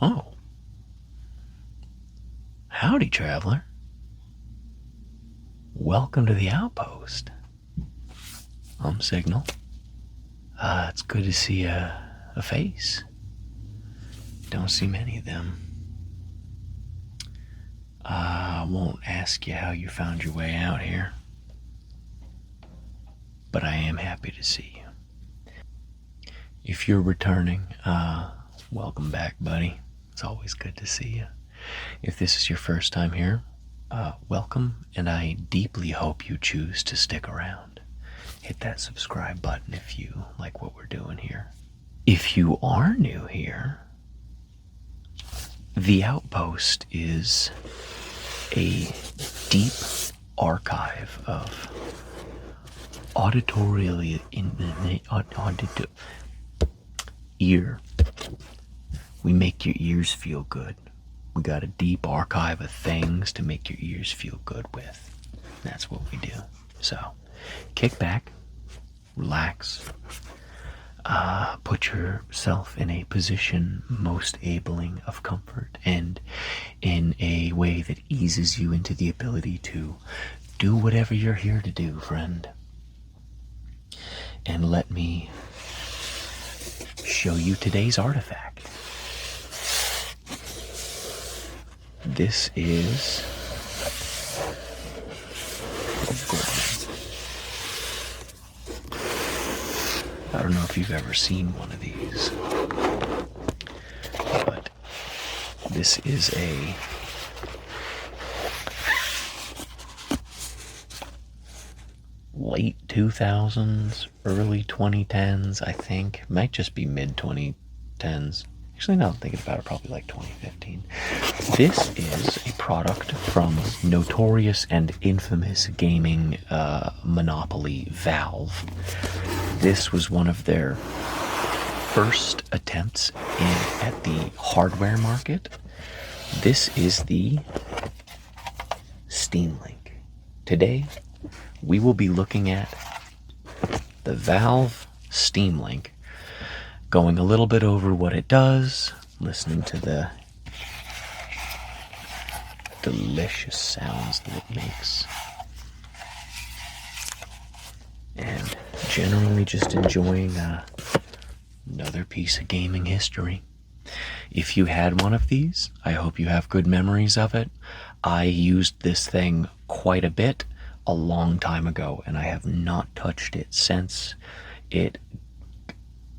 Oh, howdy, traveler. Welcome to the outpost. I'm Signal. It's good to see a face. Don't see many of them. I won't ask you how you found your way out here, but I am happy to see you. If you're returning, welcome back, buddy. It's always good to see you. If this is your first time here, welcome, and I deeply hope you choose to stick around. Hit that subscribe button if you like what we're doing here. If you are new here, the Outpost is a deep archive of ear. We make your ears feel good. We got a deep archive of things to make your ears feel good with. That's what we do. So, kick back, relax, put yourself in a position most abling of comfort and in a way that eases you into the ability to do whatever you're here to do, friend. And let me show you today's artifact. This is I don't know if you've ever seen one of these, but this is a late 2000s, early 2010s, I think. Might just be mid 2010s. Actually, now I'm thinking about it, probably like 2015. This is a product from notorious and infamous gaming monopoly Valve. This was one of their first attempts at the hardware market. This is the Steam Link. Today, we will be looking at the Valve Steam Link, going a little bit over what it does, listening to the delicious sounds that it makes, and generally just enjoying another piece of gaming history. If you had one of these, I hope you have good memories of it. I used this thing quite a bit a long time ago, and I have not touched it since. It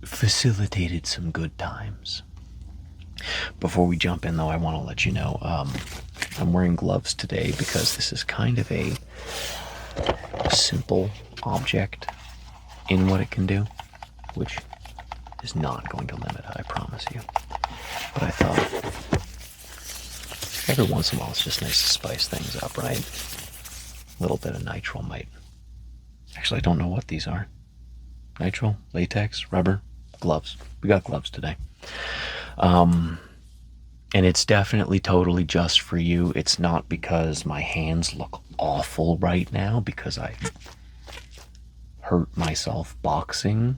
facilitated some good times. Before we jump in, though, I want to let you know I'm wearing gloves today because this is kind of a simple object in what it can do, which is not going to limit it, I promise you. But I thought every once in a while it's just nice to spice things up, right? A little bit of nitrile might. Actually, I don't know what these are. Nitrile, latex, rubber, gloves. We got gloves today. And it's definitely totally just for you. It's not because my hands look awful right now, because I hurt myself boxing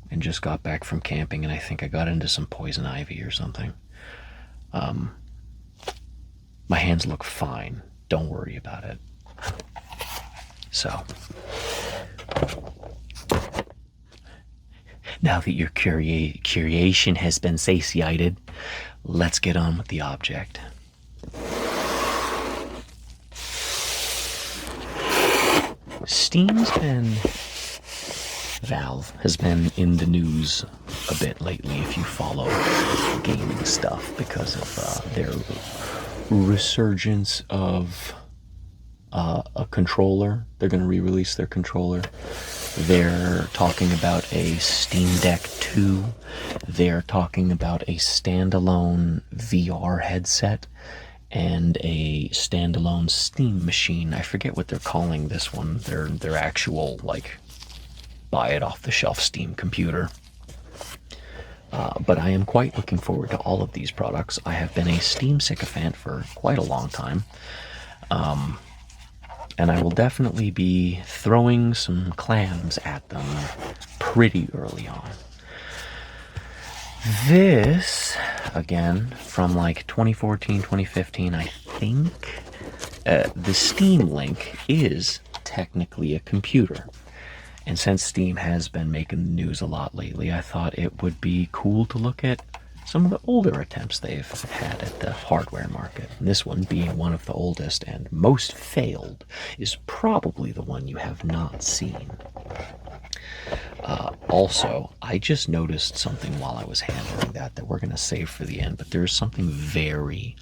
and just got back from camping, and I think I got into some poison ivy or something. My hands look fine. Don't worry about it. So, now that your curiation has been satiated, let's get on with the object. Valve has been in the news a bit lately if you follow gaming stuff, because of their resurgence of a controller. They're going to re-release their controller. They're talking about a Steam Deck 2. They're talking about a standalone VR headset and a standalone Steam machine. I forget what they're calling this one. Their actual, like, buy it off the shelf Steam computer. But I am quite looking forward to all of these products. I have been a Steam sycophant for quite a long time. And I will definitely be throwing some clams at them pretty early on. This, again, from like 2014, 2015, I think. The Steam Link is technically a computer. And since Steam has been making the news a lot lately, I thought it would be cool to look at some of the older attempts they've had at the hardware market. And this one, being one of the oldest and most failed, is probably the one you have not seen. Also, I just noticed something while I was handling that we're going to save for the end, but there's something very,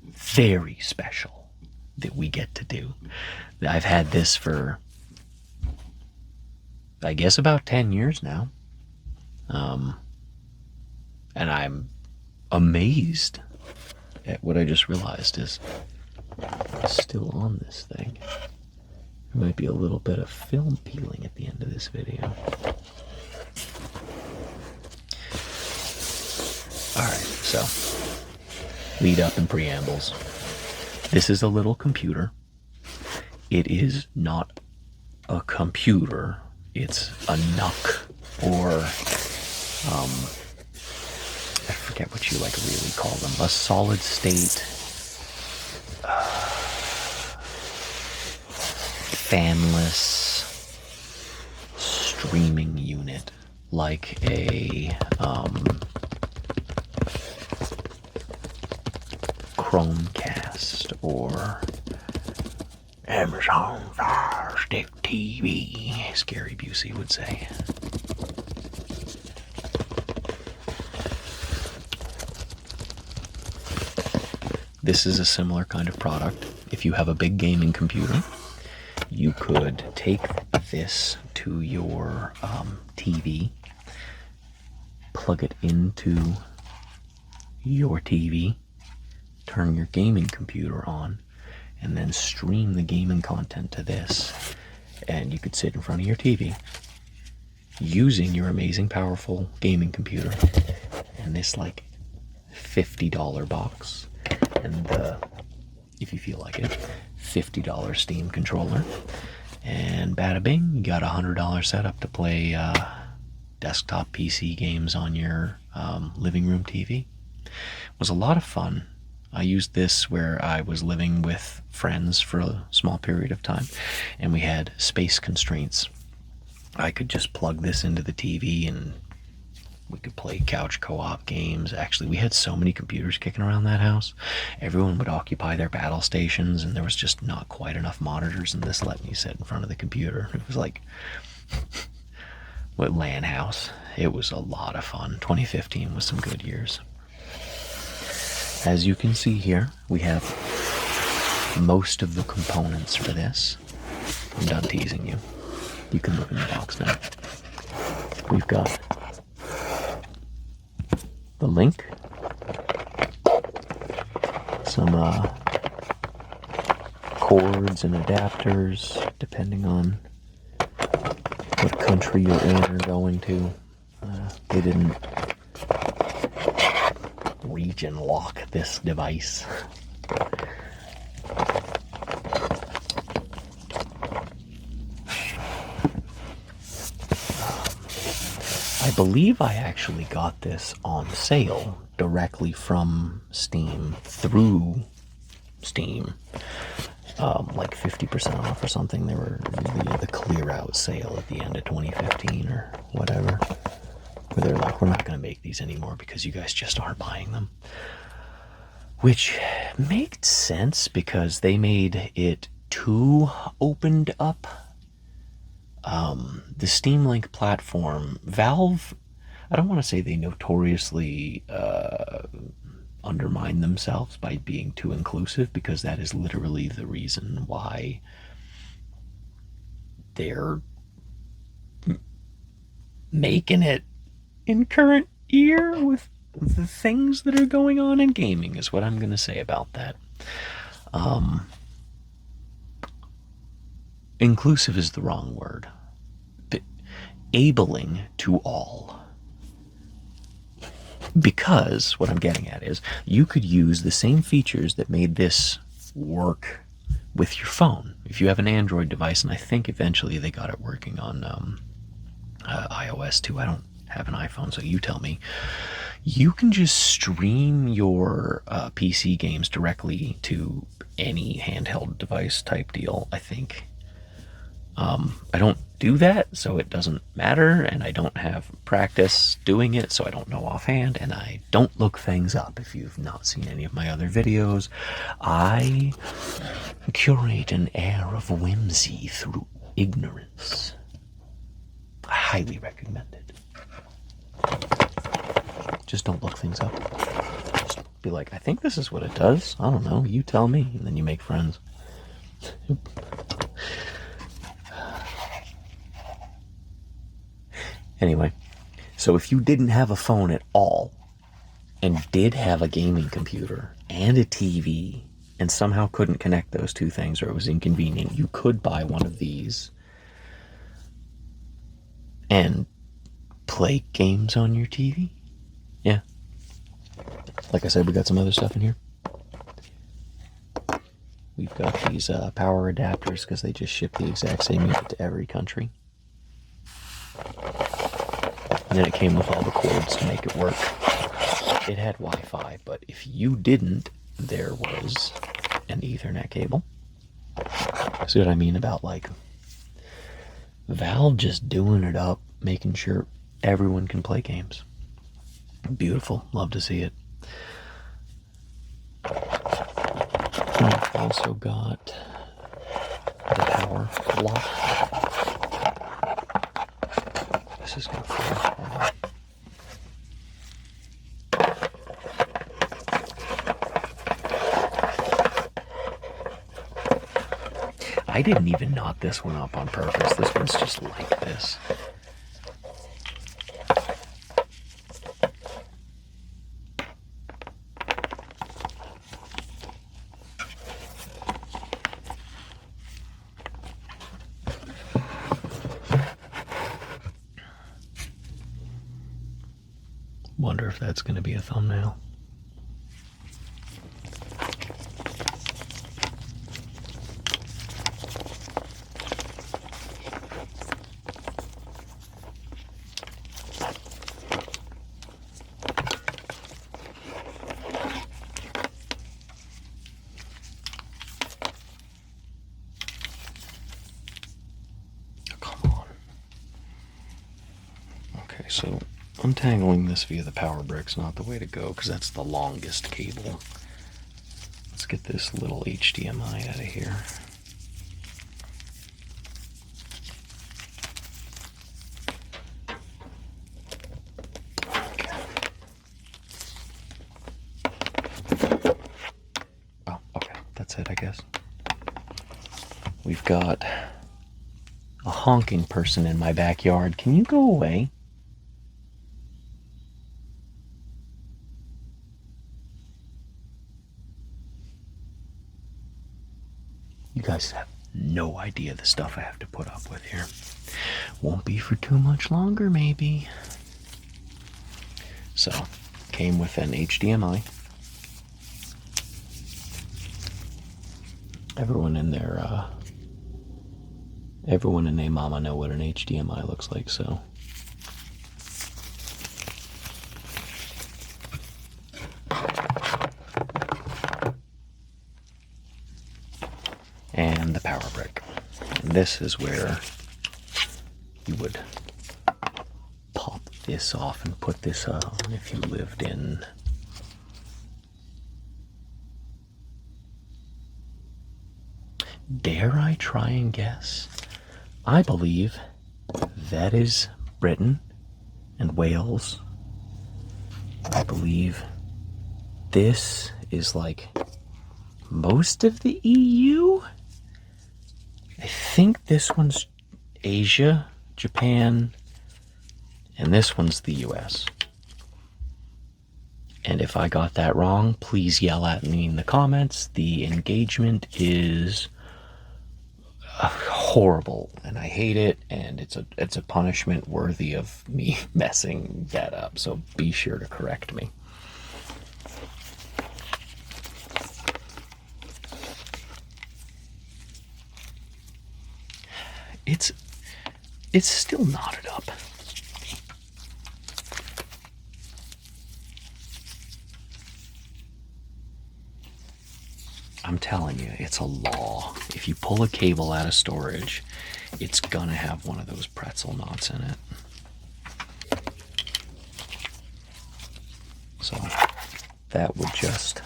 very special that we get to do. I've had this for, I guess, about 10 years now. And I'm amazed at what I just realized is still on this thing. There might be a little bit of film peeling at the end of this video. Alright, so lead up and preambles. This is a little computer. It is not a computer. It's a NUC, or I forget what you like really call them. A solid state fanless streaming unit, like a Chromecast or Amazon Fire Stick TV, Scary Busey would say. This is a similar kind of product. If you have a big gaming computer, you could take this to your TV, plug it into your TV, turn your gaming computer on, and then stream the gaming content to this. And you could sit in front of your TV using your amazing, powerful gaming computer and this like $50 box, and if you feel like it, $50 Steam controller, and bada bing, you got a $100 setup to play desktop PC games on your living room TV. It was a lot of fun. I used this where I was living with friends for a small period of time, and we had space constraints. I could just plug this into the TV and we could play couch co-op games. Actually, we had so many computers kicking around that house. Everyone would occupy their battle stations, and there was just not quite enough monitors, and this let me sit in front of the computer. It was like what, LAN house. It was a lot of fun. 2015 was some good years. As you can see here, we have most of the components for this. I'm done teasing you. You can look in the box now. We've got the link, some cords and adapters, depending on what country you're in or going to. They didn't region lock this device. I believe I actually got this on sale directly from Steam through Steam, like 50% off or something. They were the clear out sale at the end of 2015 or whatever, where they're like, we're not going to make these anymore because you guys just aren't buying them. Which makes sense because they made it too opened up. The Steam Link platform, Valve, I don't want to say they notoriously undermine themselves by being too inclusive, because that is literally the reason why they're making it in current year with the things that are going on in gaming, is what I'm going to say about that. Inclusive is the wrong word. But abling to all. Because what I'm getting at is you could use the same features that made this work with your phone. If you have an Android device, and I think eventually they got it working on iOS too. I don't have an iPhone, so you tell me. You can just stream your PC games directly to any handheld device type deal, I think. I don't do that, so it doesn't matter, and I don't have practice doing it, so I don't know offhand, and I don't look things up. If you've not seen any of my other videos, I curate an air of whimsy through ignorance. I highly recommend it. Just don't look things up. Just be like, I think this is what it does. I don't know. You tell me, and then you make friends. Anyway, so if you didn't have a phone at all and did have a gaming computer and a TV and somehow couldn't connect those two things or it was inconvenient, you could buy one of these and play games on your TV. Yeah. Like I said, we got some other stuff in here. We've got these power adapters because they just ship the exact same unit to every country. And then it came with all the cords to make it work. It had Wi-Fi, but if you didn't, there was an Ethernet cable. See what I mean about, like, Valve just doing it up, making sure everyone can play games. Beautiful. Love to see it. We've also got the power block. This is going to fall. I didn't even knot this one up on purpose. This one's just like this. Wonder if that's going to be a thumbnail. Okay, so untangling this via the power brick's not the way to go because that's the longest cable. Let's get this little HDMI out of here. Okay. Oh, okay, that's it, I guess. We've got a honking person in my backyard. Can you go away? You guys have no idea the stuff I have to put up with here. Won't be for too much longer, maybe. So, came with an HDMI. Everyone in their mama know what an HDMI looks like, so. And the power brick. And this is where you would pop this off and put this on if you lived in dare I try and guess? I believe that is Britain and Wales. I believe this is like most of the EU. I think this one's Asia, Japan, and this one's the US. And if I got that wrong, please yell at me in the comments. The engagement is horrible, and I hate it, and it's a punishment worthy of me messing that up. So be sure to correct me. It's still knotted up. I'm telling you, it's a law. If you pull a cable out of storage, it's gonna have one of those pretzel knots in it. So that would just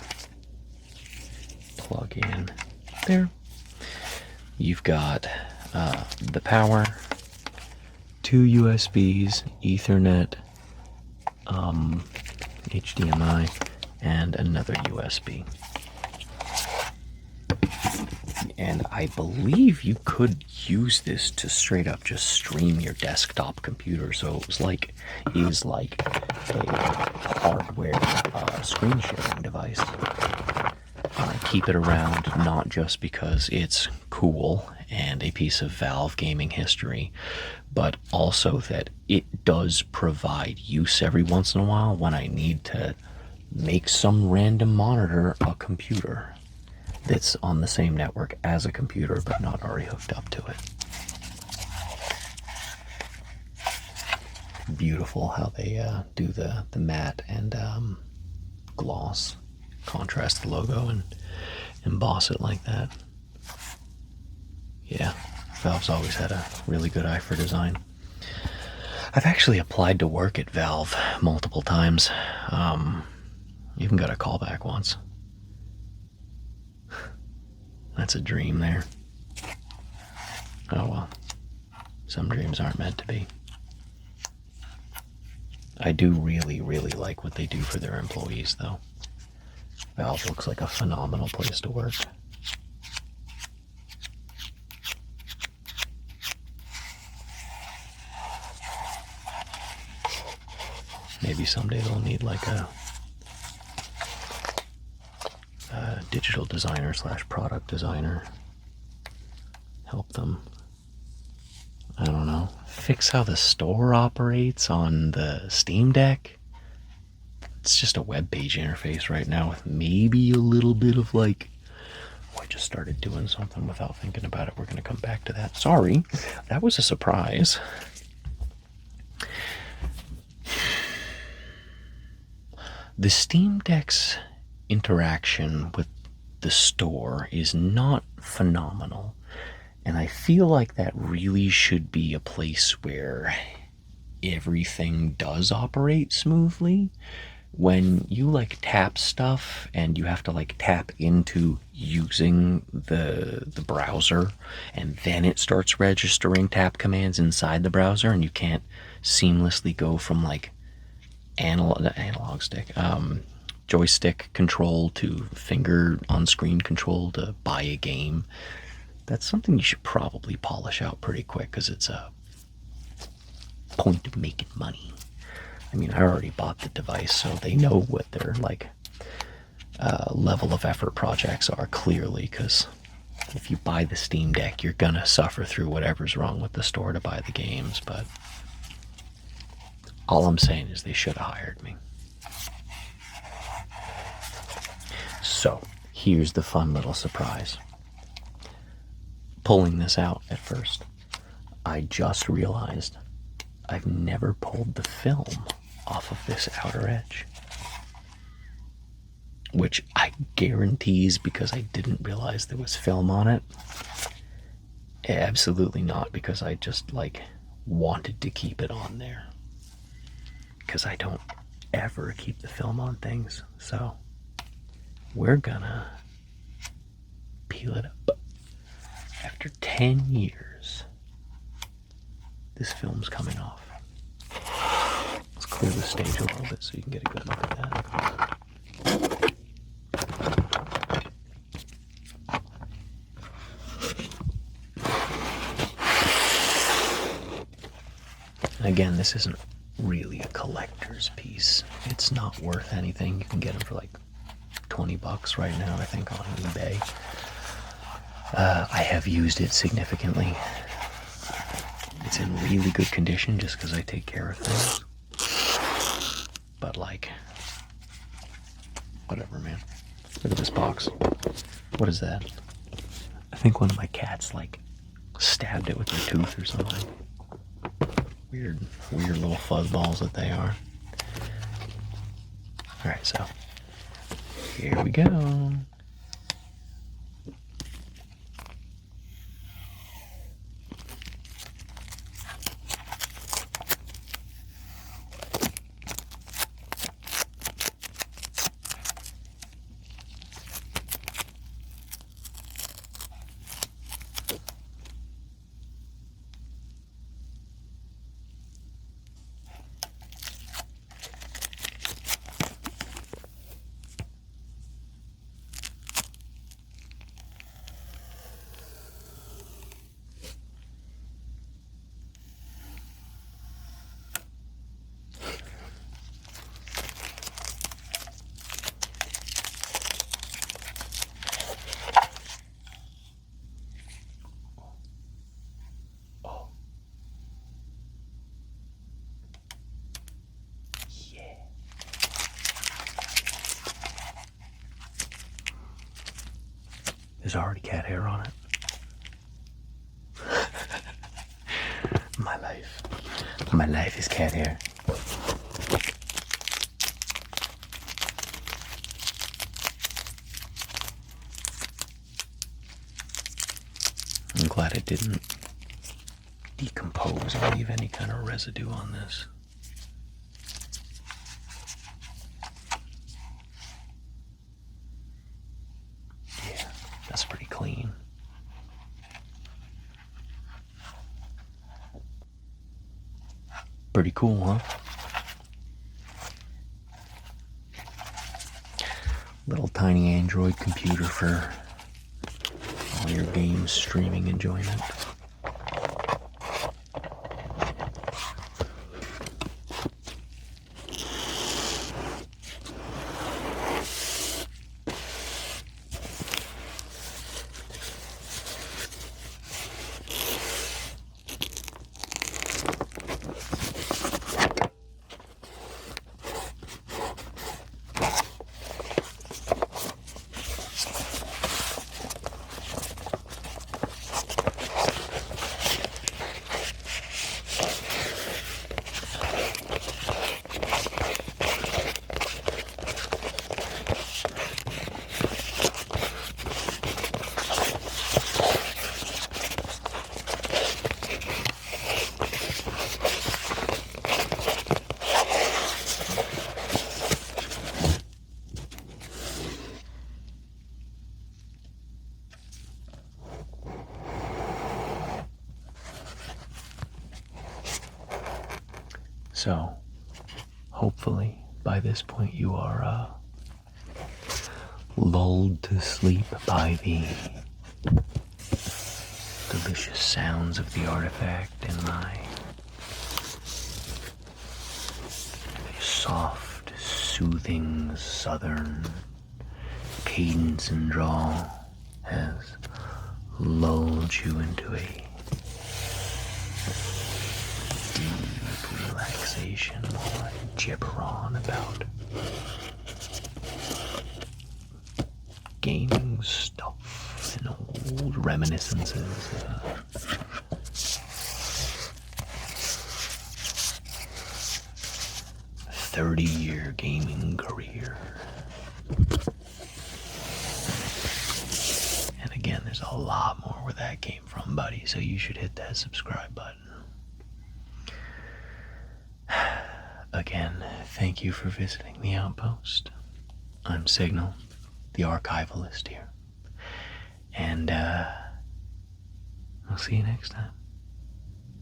plug in there. You've got the power, 2 USBs, Ethernet, HDMI, and another USB. And I believe you could use this to straight up just stream your desktop computer. So it was like, is like a hardware screen sharing device. I keep it around not just because it's cool and a piece of Valve gaming history, but also that it does provide use every once in a while when I need to make some random monitor a computer that's on the same network as a computer but not already hooked up to it. Beautiful how they do the matte and gloss, contrast the logo and emboss it like that. Yeah, Valve's always had a really good eye for design. I've actually applied to work at Valve multiple times. Even got a callback once. That's a dream there. Oh well. Some dreams aren't meant to be. I do really, really like what they do for their employees, though. Valve looks like a phenomenal place to work. Maybe someday they'll need like a digital designer / product designer. Help them, I don't know, fix how the store operates on the Steam Deck. It's just a web page interface right now with maybe a little bit of like, oh, I just started doing something without thinking about it. We're going to come back to that. Sorry, that was a surprise. The Steam Deck's interaction with the store is not phenomenal, and I feel like that really should be a place where everything does operate smoothly. When you like tap stuff and you have to like tap into using the browser, and then it starts registering tap commands inside the browser, and you can't seamlessly go from like analog stick, joystick control to finger on screen control to buy a game. That's something you should probably polish out pretty quick, because it's a point of making money. I mean, I already bought the device, so they know what their like level of effort projects are clearly, because if you buy the Steam Deck, you're gonna suffer through whatever's wrong with the store to buy the games. But all I'm saying is they should have hired me. So here's the fun little surprise. Pulling this out at first, I just realized I've never pulled the film off of this outer edge, which I guarantees, because I didn't realize there was film on it. Absolutely not, because I just like wanted to keep it on there, because I don't ever keep the film on things. So we're gonna peel it up. After 10 years, this film's coming off. Let's clear the stage a little bit so you can get a good look at that. Again, this isn't really a collector's piece. It's not worth anything. You can get them for like $20 right now, I think, on eBay. I have used it significantly. It's in really good condition just because I take care of things. But like, whatever, man. Look at this box. What is that? I think one of my cats like stabbed it with their tooth or something. Weird little fuzzballs that they are. Alright, so here we go. There's already cat hair on it. My life. My life is cat hair. I'm glad it didn't decompose and leave any kind of residue on this. Yeah, that's pretty clean. Pretty cool, huh? Little tiny Android computer for all your game streaming enjoyment. So, hopefully, by this point, you are lulled to sleep by the delicious sounds of the artifact and my soft, soothing southern cadence and drawl has lulled you into a deep relaxation while I gibber on about gaming stuff and old reminiscences. 30-year gaming career. And again, there's a lot more where that came from, buddy, so you should hit that subscribe button. Again, thank you for visiting the Outpost. I'm Signal, the archivalist here. And I'll see you next time.